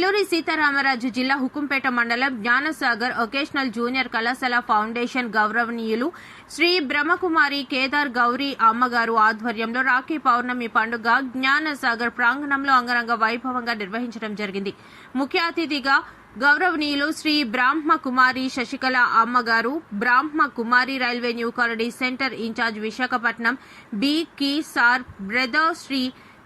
అల్లూరి సీతారామరాజు జిల్లా హుకుంపేట మండలం Gyan Sagar vocational junior కళాశాల ఫౌండేషన్ గౌరవనీయులు శ్రీ బ్రహ్మకుమారి కేదార్ గౌరీ అమ్మగారు ఆధ్వర్యంలో రాఖీ పౌర్ణమి పండుగ జ్ఞానసాగర్ ప్రాంగణంలో అంగరంగ వైభవంగా నిర్వహించడం జరిగింది. ముఖ్య అతిథిగా గౌరవనీయులు శ్రీ బ్రహ్మకుమారి శశికళ అమ్మగారు, Brahmakumari railway new colony centre in-charge Visakhapatnam B కి సార్ బ్రదర్ శ్రీ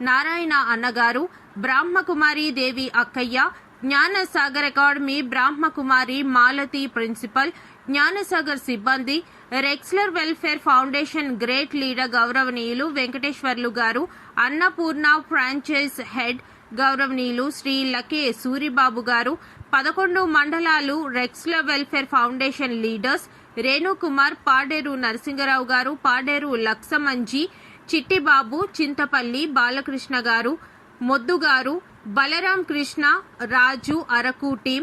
నారాయణ అన్నగారు, బ్రహ్మకుమారి దేవి అక్కయ్య, జ్ఞానసాగర్ అకాడమీ బ్రహ్మకుమారి మాలతి ప్రిన్సిపల్, జ్ఞానసాగర్ సిబ్బంది, రెక్స్లర్ వెల్ఫేర్ ఫౌండేషన్ గ్రేట్ లీడర్ గౌరవనీయులు వెంకటేశ్వర్లు గారు, అన్నపూర్ణ ఫ్రాంచైజ్ హెడ్ గౌరవనీయులు శ్రీ లకే సూరిబాబు గారు, 11 మండలాలు రెక్స్లర్ welfare foundation leaders Renukumar, Paderu Narasingarao garu, Paderu లక్సమంజి, చిట్టిబాబు, చింతపల్లి బాలకృష్ణ గారు, మొద్దు గారు, బలరాం కృష్ణ, రాజు, అరకు టీం,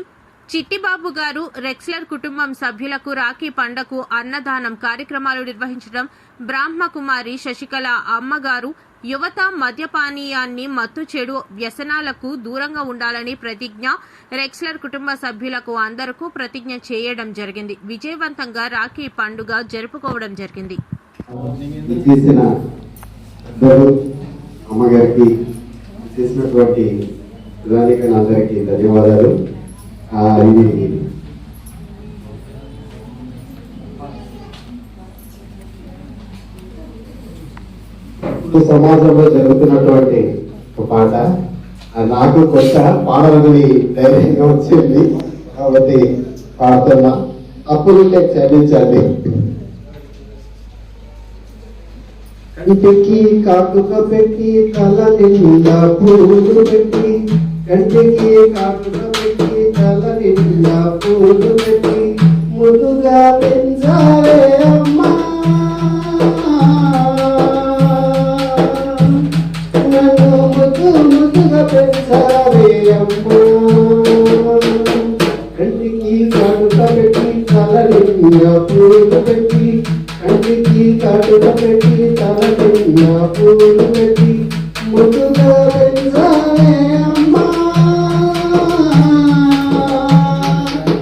చిట్టిబాబు గారు, రెక్స్లర్ కుటుంబం సభ్యులకు రాఖీ పండగకు అన్నదానం కార్యక్రమాలు నిర్వహించడం. బ్రహ్మకుమారి శశికళ అమ్మగారు యువత మద్యపానీయాన్ని, మత్తు చెడు వ్యసనాలకు దూరంగా ఉండాలని ప్రతిజ్ఞ. రెక్స్లర్ కుటుంబ సభ్యులకు అందరకు ప్రతిజ్ఞ చేయడం జరిగింది. విజయవంతంగా రాఖీ పండుగ జరుపుకోవడం జరిగింది. అమ్మగారికి చేసినటువంటి అందరికీ ధన్యవాదాలు. ఇది సమాజంలో జరుగుతున్నటువంటి ఒక పాట, నాకు కొత్త పాడాలని ధైర్యంగా వచ్చింది కాబట్టి పాడుతున్నా. అప్పులుంటే క్షమించండి. కంటికి కాటుక పెట్టి తల నిండా పూలు పెట్టి, కంటికి కాటుక పెట్టి తల నిండా పూలు పెట్టి, ముదుగా పెంచాలే అమ్మా నన్ను, ముదుగా పెంచాలే అమ్మా. కంటికి కాటుక పెట్టి తల నిండా పూలు పెట్టి, కంటికి కాటుక పెట్టి తల నిండా పూలు పెట్టి, ముదుగా పెంచాలే అమ్మా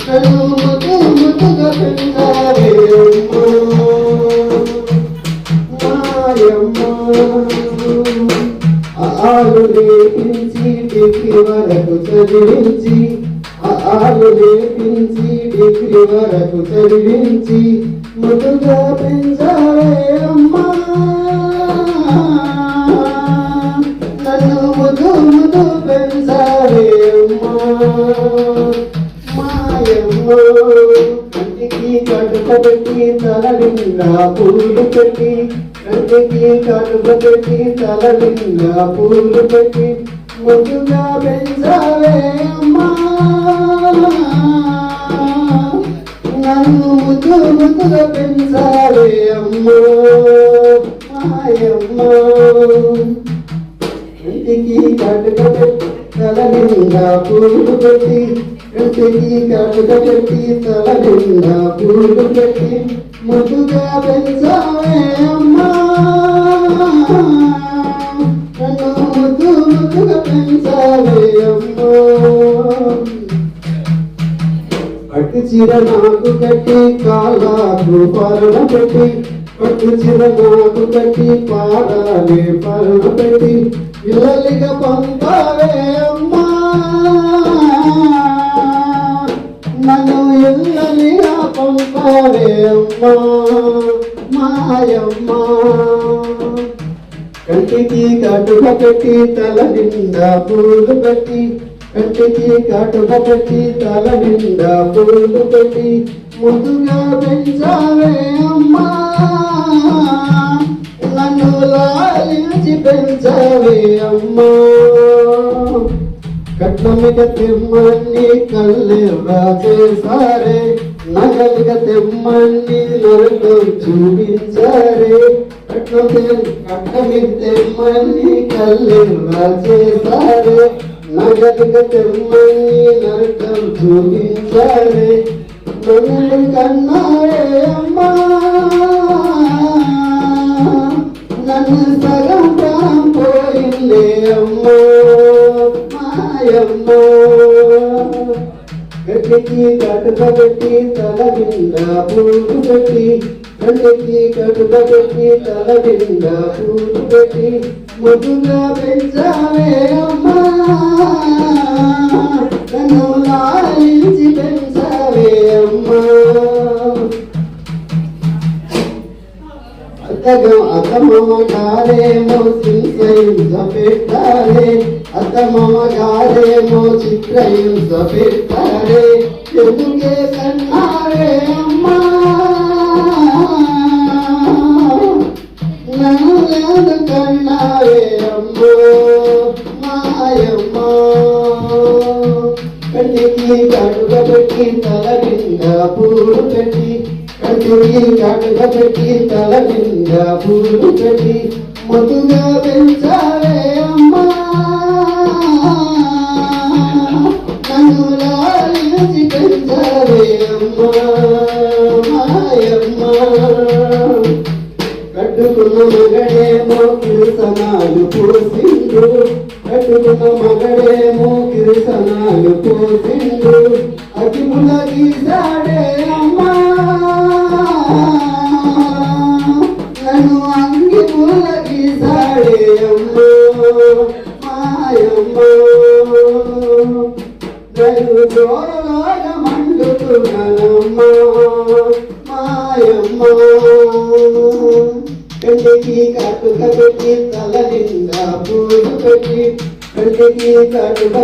నన్ను, ముదుగా పెంచాలే అమ్మా మాయమ్మ. ఆలు లేపించి డిగ్రీ వరకు చదివించి, ఆలు లేపించి డిగ్రీ వరకు చదివించి, ముదుగా పెంచాలే అమ్మా నన్ను, ముదు పెంచాలే అమ్మా మాయమ్మ. కంటికి కాటుక పెట్టి తల నిండా పూలు పెట్టి, కంటికి కాటుక పెట్టి తల నిండా పూలు పెట్టి, ముదుగా పెంచాలే అమ్మా నన్ను, ముదుగా పెంచాలే అమ్మా మాయమ్మ. కంటికి కాటుక పెట్టి తల నిండా పూలు పెట్టి, కంటికి కాటుక పెట్టి తల నిండా పూలు పెట్టి, ముదుగా పెంచాలే అమ్మా నన్ను, ముదుగా పెంచాలే అమ్మా. పట్టు చీర నాకు కట్టి కాళ్ళకు పరణ పెట్టి, పట్టు చీర నాకు కట్టి పాడాలే పరణ పెట్టి, ఇల్లలిగా పంపాలే అమ్మా నన్ను, ఇల్లలిగా పంపాలే అమ్మా మాయమ్మ. కంటికి కాటుక పెట్టి తల నిండా పూలు పెట్టి, కంటికి కాటుక పెట్టి తల నిండా పూలు పెట్టి, ముదుగా పెంచాలే అమ్మా నన్ను, లాలించి పెంచాలే అమ్మా. కట్నమిగ తెమ్మని కళ్ళెవ్వా చేసారే, నగలిగ తెమ్మని నరకం చూపించారే, కట్నమిగ తెమ్మని కళ్ళెవ్వా చేసారే, నగలిగ తెమ్మని నరకం చూపించారే, నన్ను కన్నారే అమ్మా నన్ను, సగం ప్రాణం పోయిందే అమ్మా మాయమ్మ. కంటికి కటుక పెట్టి తల నిండా పూలు పెట్టి కంటికి కటుక పెట్టి తల నిండా పూలు పెట్టి ముద్దుగా పెంచావే అమ్మా నన్ను లాలించి పెంచావే అమ్మా అత్తమ్మ గారేమో సింహ పెట్టాలే అత్తమ్మ గారేమో చిత్రహింస పెట్టాలే ఎందుకే కన్నారే అమ్మా నన్ను కన్నారే అమ్మా మాయమ్మా కంటికి కటుక పెట్టి తల నిండా పూలు పెట్టి కంటికి కటుక పెట్టి తల నిండా పూలు పెట్టి మధుగా పెంచాలే అమ్మా నన్ను లాలించి పెంచాలే అమ్మా మాయమ్మా కట్టుకున్న మగడేమో కిరసనాలు పోసిండు కట్టుకున్న మగడేమో కిరసనాలు పోసిండు అతిముల గీసాడే అమ్మా నన్ను అంగి ముల గీసాడే అమ్మా మాయమ్మా నన్ను జోరలాగా మండుతున్నానమ్మా మాయమ్మా కంటికి కట్టుక పెట్టి తల నిండా పూలు పెట్టి కంటికి కట్టుక